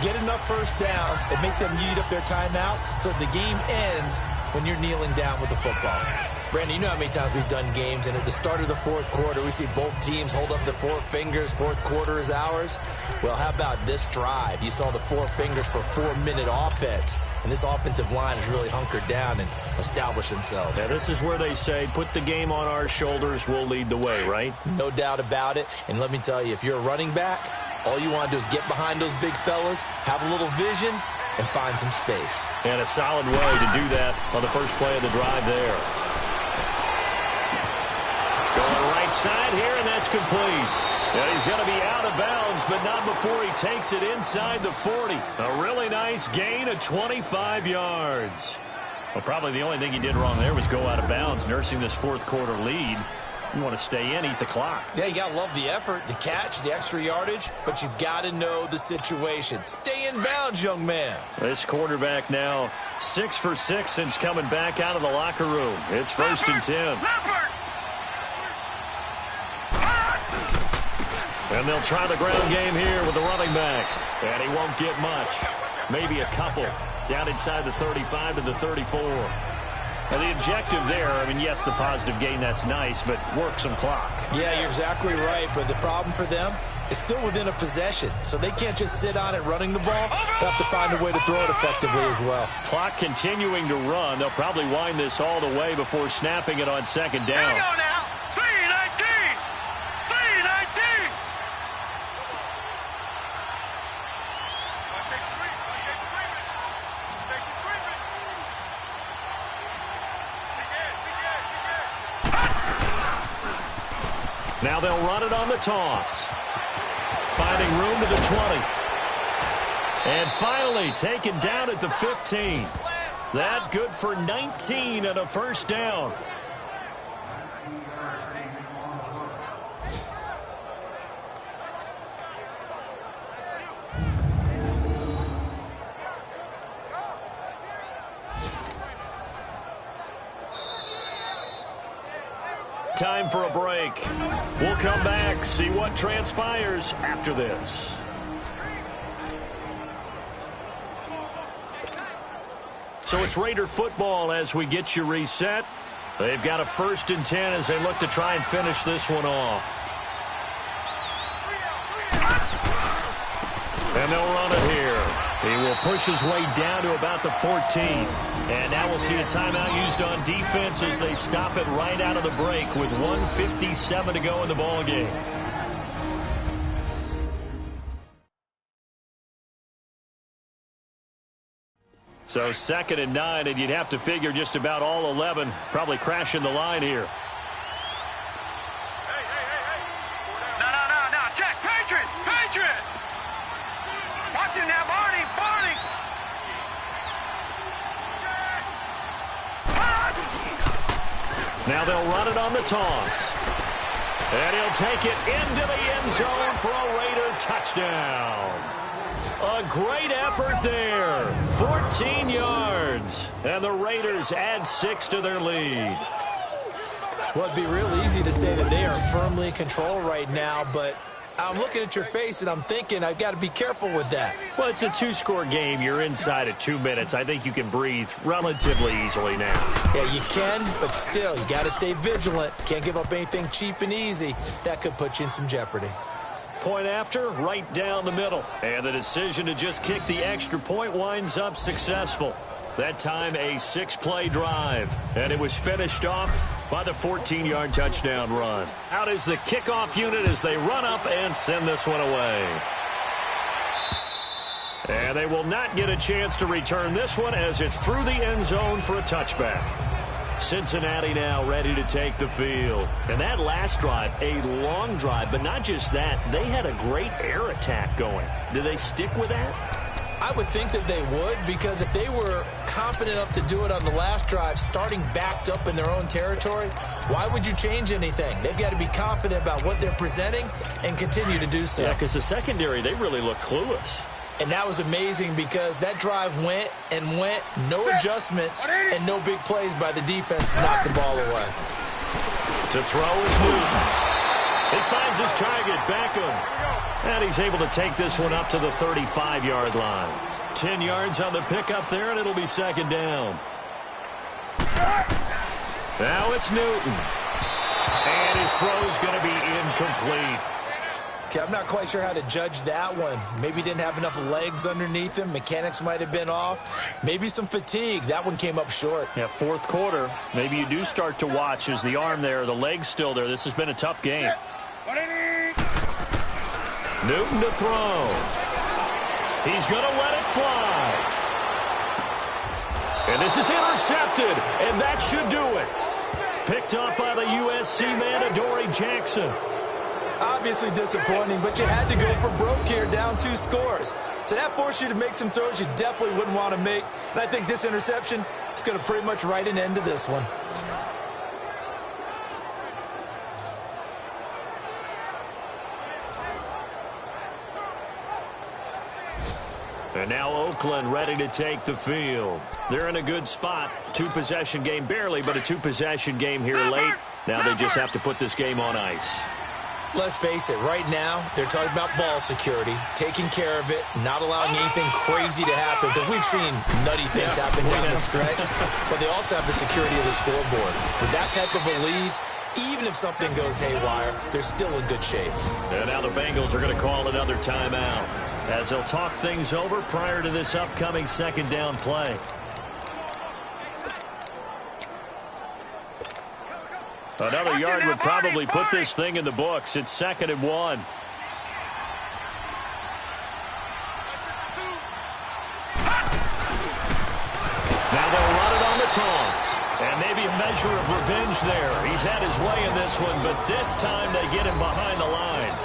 get enough first downs and make them eat up their timeouts so the game ends when you're kneeling down with the football. Brandon, you know how many times we've done games, and at the start of the 4th quarter, we see both teams hold up the 4 fingers, 4th quarter is ours. Well, how about this drive? You saw the 4 fingers for 4-minute offense, and this offensive line has really hunkered down and established themselves. Yeah, this is where they say, put the game on our shoulders, we'll lead the way, right? No doubt about it, and let me tell you, if you're a running back, all you want to do is get behind those big fellas, have a little vision, and find some space. And a solid way to do that on the first play of the drive there. Going right side here, and that's complete. And he's going to be out of bounds, but not before he takes it inside the 40. A really nice gain of 25 yards. Well, probably the only thing he did wrong there was go out of bounds, nursing this 4th quarter lead. You want to stay in, eat the clock. Yeah, you got to love the effort, the catch, the extra yardage, but you've got to know the situation. Stay in bounds, young man. This quarterback now 6 for 6 since coming back out of the locker room. It's 1st and 10. And they'll try the ground game here with the running back. And he won't get much. Maybe a couple. Down inside the 35 to the 34. Now, the objective there, I mean, yes, the positive gain, that's nice, but work some clock. Yeah, you're exactly right, but the problem for them is still within a possession, so they can't just sit on it running the ball. They'll have to find a way to throw it effectively as well. Clock continuing to run. They'll probably wind this all the way before snapping it on 2nd down. Hang on now. 3:19. 3:19. Now they'll run it on the toss. Finding room to the 20. And finally taken down at the 15. That good for 19 and a first down. Time for a break. We'll come back, see what transpires after this. So it's Raider football as we get you reset. They've got a 1st and 10 as they look to try and finish this one off. And they'll run it here. He will push his way down to about the 14. And now we'll see a timeout used on defense as they stop it right out of the break with 1:57 to go in the ballgame. So 2nd and 9, and you'd have to figure just about all 11 probably crashing the line here. No. Check. Patriot. Watch it now, Barney. Now they'll run it on the toss. And he'll take it into the end zone for a Raider touchdown. A great effort there. 14 yards. And the Raiders add 6 to their lead. Well, it'd be real easy to say that they are firmly in control right now, but I'm looking at your face and I'm thinking I've got to be careful with that. Well, it's a 2-score game. You're inside at 2 minutes. I think you can breathe relatively easily now. Yeah, you can, but still, you got to stay vigilant. Can't give up anything cheap and easy. That could put you in some jeopardy. Point after, right down the middle. And the decision to just kick the extra point winds up successful. That time a 6-play drive. And it was finished off by the 14-yard touchdown run. Out is the kickoff unit as they run up and send this one away. And they will not get a chance to return this one as it's through the end zone for a touchback. Cincinnati now ready to take the field. And that last drive, a long drive, but not just that. They had a great air attack going. Do they stick with that? I would think that they would, because if they were competent enough to do it on the last drive, starting backed up in their own territory, why would you change anything? They've got to be confident about what they're presenting and continue to do so. Yeah, because the secondary, they really look clueless. And that was amazing because that drive went, no adjustments, and no big plays by the defense to knock the ball away. To throw is Newton. He finds his target, Beckham. And he's able to take this one up to the 35-yard line. 10 yards on the pickup there, and it'll be 2nd down. Now it's Newton. And his throw's going to be incomplete. Okay, I'm not quite sure how to judge that one. Maybe didn't have enough legs underneath him. Mechanics might have been off. Maybe some fatigue. That one came up short. Yeah, 4th quarter. Maybe you do start to watch as the arm there, the leg's still there. This has been a tough game. Newton to throw. He's going to let it fly. And this is intercepted, and that should do it. Picked up by the USC man, Adoree Jackson. Obviously disappointing, but you had to go for broke here, down 2 scores. So that forced you to make some throws you definitely wouldn't want to make. And I think this interception is going to pretty much write an end to this one. And now Oakland ready to take the field. They're in a good spot. 2-possession game, barely, but a 2-possession game here late. Now they just have to put this game on ice. Let's face it, right now, they're talking about ball security, taking care of it, not allowing anything crazy to happen, because we've seen nutty things happen down the stretch, but they also have the security of the scoreboard. With that type of a lead, even if something goes haywire, they're still in good shape. And now the Bengals are going to call another timeout as they'll talk things over prior to this upcoming 2nd down play. Another yard would probably put this thing in the books. It's 2nd and 1. Now they'll run it on the toss. And maybe a measure of revenge there. He's had his way in this one, but this time they get him behind the line.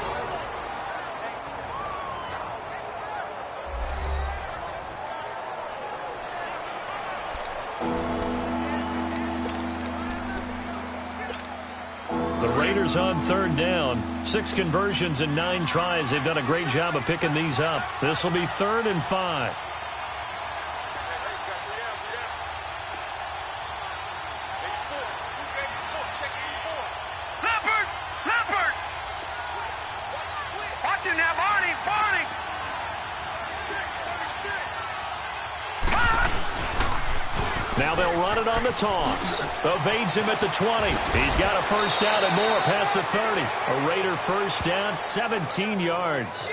The Raiders on 3rd down. 6 conversions and 9 tries. They've done a great job of picking these up. This will be 3rd and 5. Leopard! Watch him now, Barney! Now they'll run it on the toss. Evades him at the 20. He's got a first down and more past the 30. A Raider first down, 17 yards.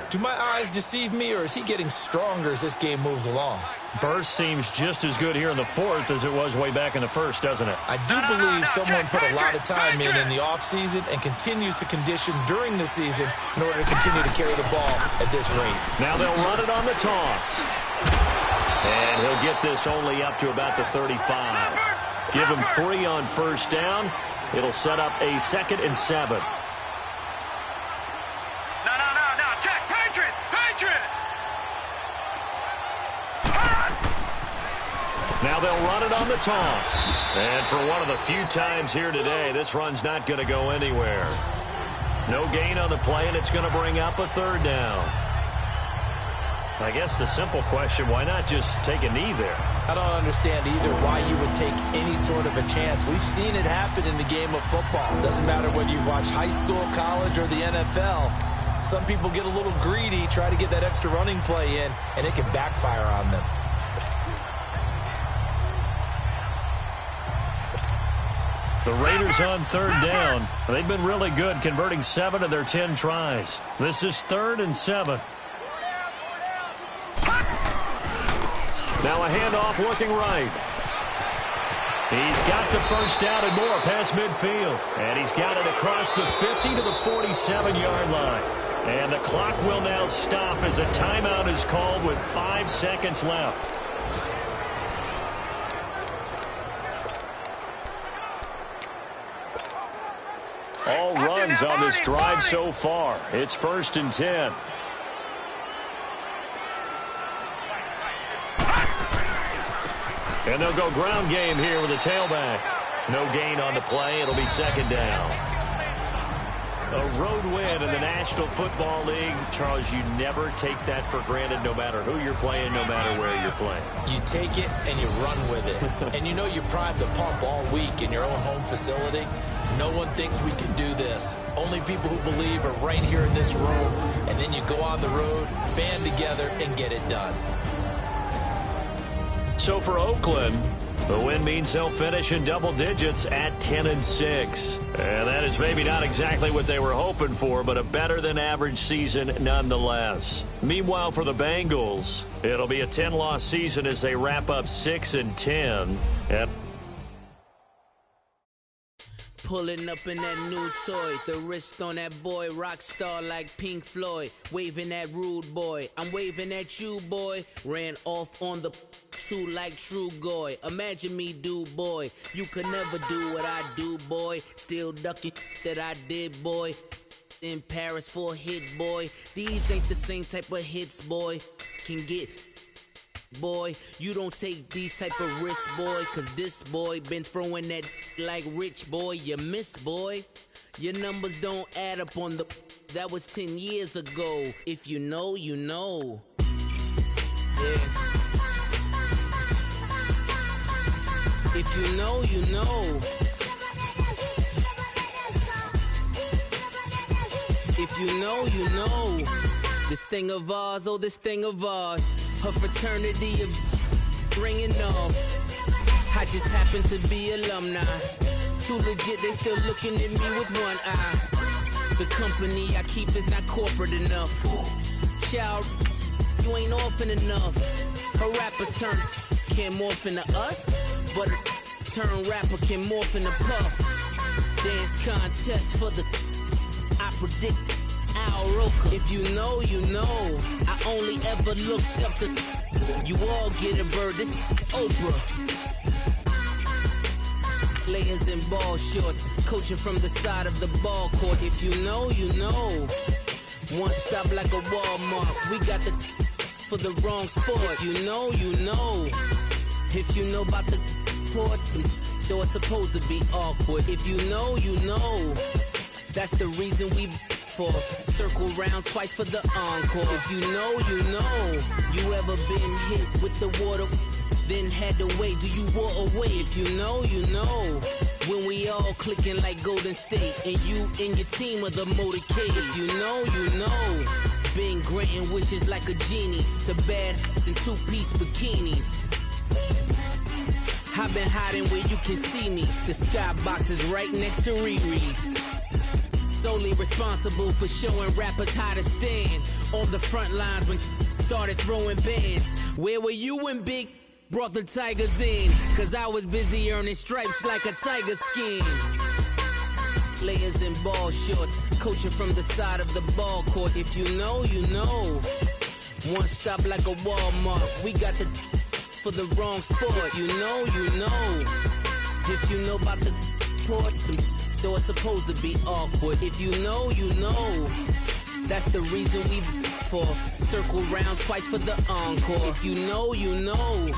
Do my eyes deceive me, or is he getting stronger as this game moves along? Burst seems just as good here in the fourth as it was way back in the first, doesn't it? I do believe someone put a lot of time in the offseason and continues to condition during the season in order to continue to carry the ball at this rate. Now they'll run it on the toss. And he'll get this only up to about the 35. Give him 3 on first down. It'll set up a 2nd and 7. Now they'll run it on the toss. And for one of the few times here today, this run's not going to go anywhere. No gain on the play, and it's going to bring up a 3rd down. I guess the simple question, why not just take a knee there? I don't understand either why you would take any sort of a chance. We've seen it happen in the game of football. Doesn't matter whether you watch high school, college, or the NFL. Some people get a little greedy, try to get that extra running play in, and it can backfire on them. The Raiders on 3rd down. They've been really good, converting 7 of their 10 tries. This is 3rd and 7. Now a handoff looking right. He's got the first down and more past midfield. And he's got it across the 50 to the 47-yard line. And the clock will now stop as a timeout is called with 5 seconds left. All runs on this drive so far. It's 1st and 10. And they'll go ground game here with a tailback. No gain on the play. It'll be 2nd down. A road win in the National Football League. Charles, you never take that for granted no matter who you're playing, no matter where you're playing. You take it and you run with it. And you know you primed the pump all week in your own home facility. No one thinks we can do this. Only people who believe are right here in this room. And then you go on the road, band together, and get it done. So for Oakland, the win means they'll finish in double digits at 10-6. And that is maybe not exactly what they were hoping for, but a better than average season nonetheless. Meanwhile, for the Bengals, it'll be a 10-loss season as they wrap up 6-10. Pulling up in that new toy, the wrist on that boy, rock star like Pink Floyd, waving at rude boy, I'm waving at you boy, ran off on the two like True Goy, imagine me do boy, you could never do what I do boy, still ducking that I did boy, in Paris for a hit boy, these ain't the same type of hits boy, can get boy, you don't take these type of risks, boy, cause this boy been throwing that like rich boy, you miss, boy. Your numbers don't add up on the, that was 10 years ago. If you know, you know. Yeah. If you know, you know. If you know, you know. This thing of ours, oh, this thing of ours. Her fraternity of ringing off. I just happen to be alumni. Too legit, they still looking at me with one eye. The company I keep is not corporate enough. Child, you ain't orphan enough. A rapper turn can morph into us, but a turn rapper can morph into Puff. Dance contest for the, I predict Al Roker. If you know, you know. I only ever looked up to you all get a bird. This Oprah. Players in ball shorts, coaching from the side of the ball court. If you know, you know. One stop like a Walmart. We got the for the wrong sport. If you know, you know. If you know about the port, though it's supposed to be awkward. If you know, you know. That's the reason we for circle round twice for the encore. If you know, you know. You ever been hit with the water, then had to wait? Do you walk away? If you know, you know. When we all clicking like Golden State, and you and your team are the motorcade. If you know, you know. Been granting wishes like a genie to bad in two-piece bikinis. I've been hiding where you can see me. The skybox is right next to Riri's. Solely responsible for showing rappers how to stand on the front lines when started throwing bands. Where were you when Big brought the Tigers in? Cause I was busy earning stripes like a tiger skin. Layers in ball shorts, coaching from the side of the ball court. If you know, you know. One stop like a Walmart. We got the for the wrong sport. If you know, you know. If you know about the port, though it's supposed to be awkward. If you know, you know. That's the reason we for circle round twice for the encore. If you know, you know.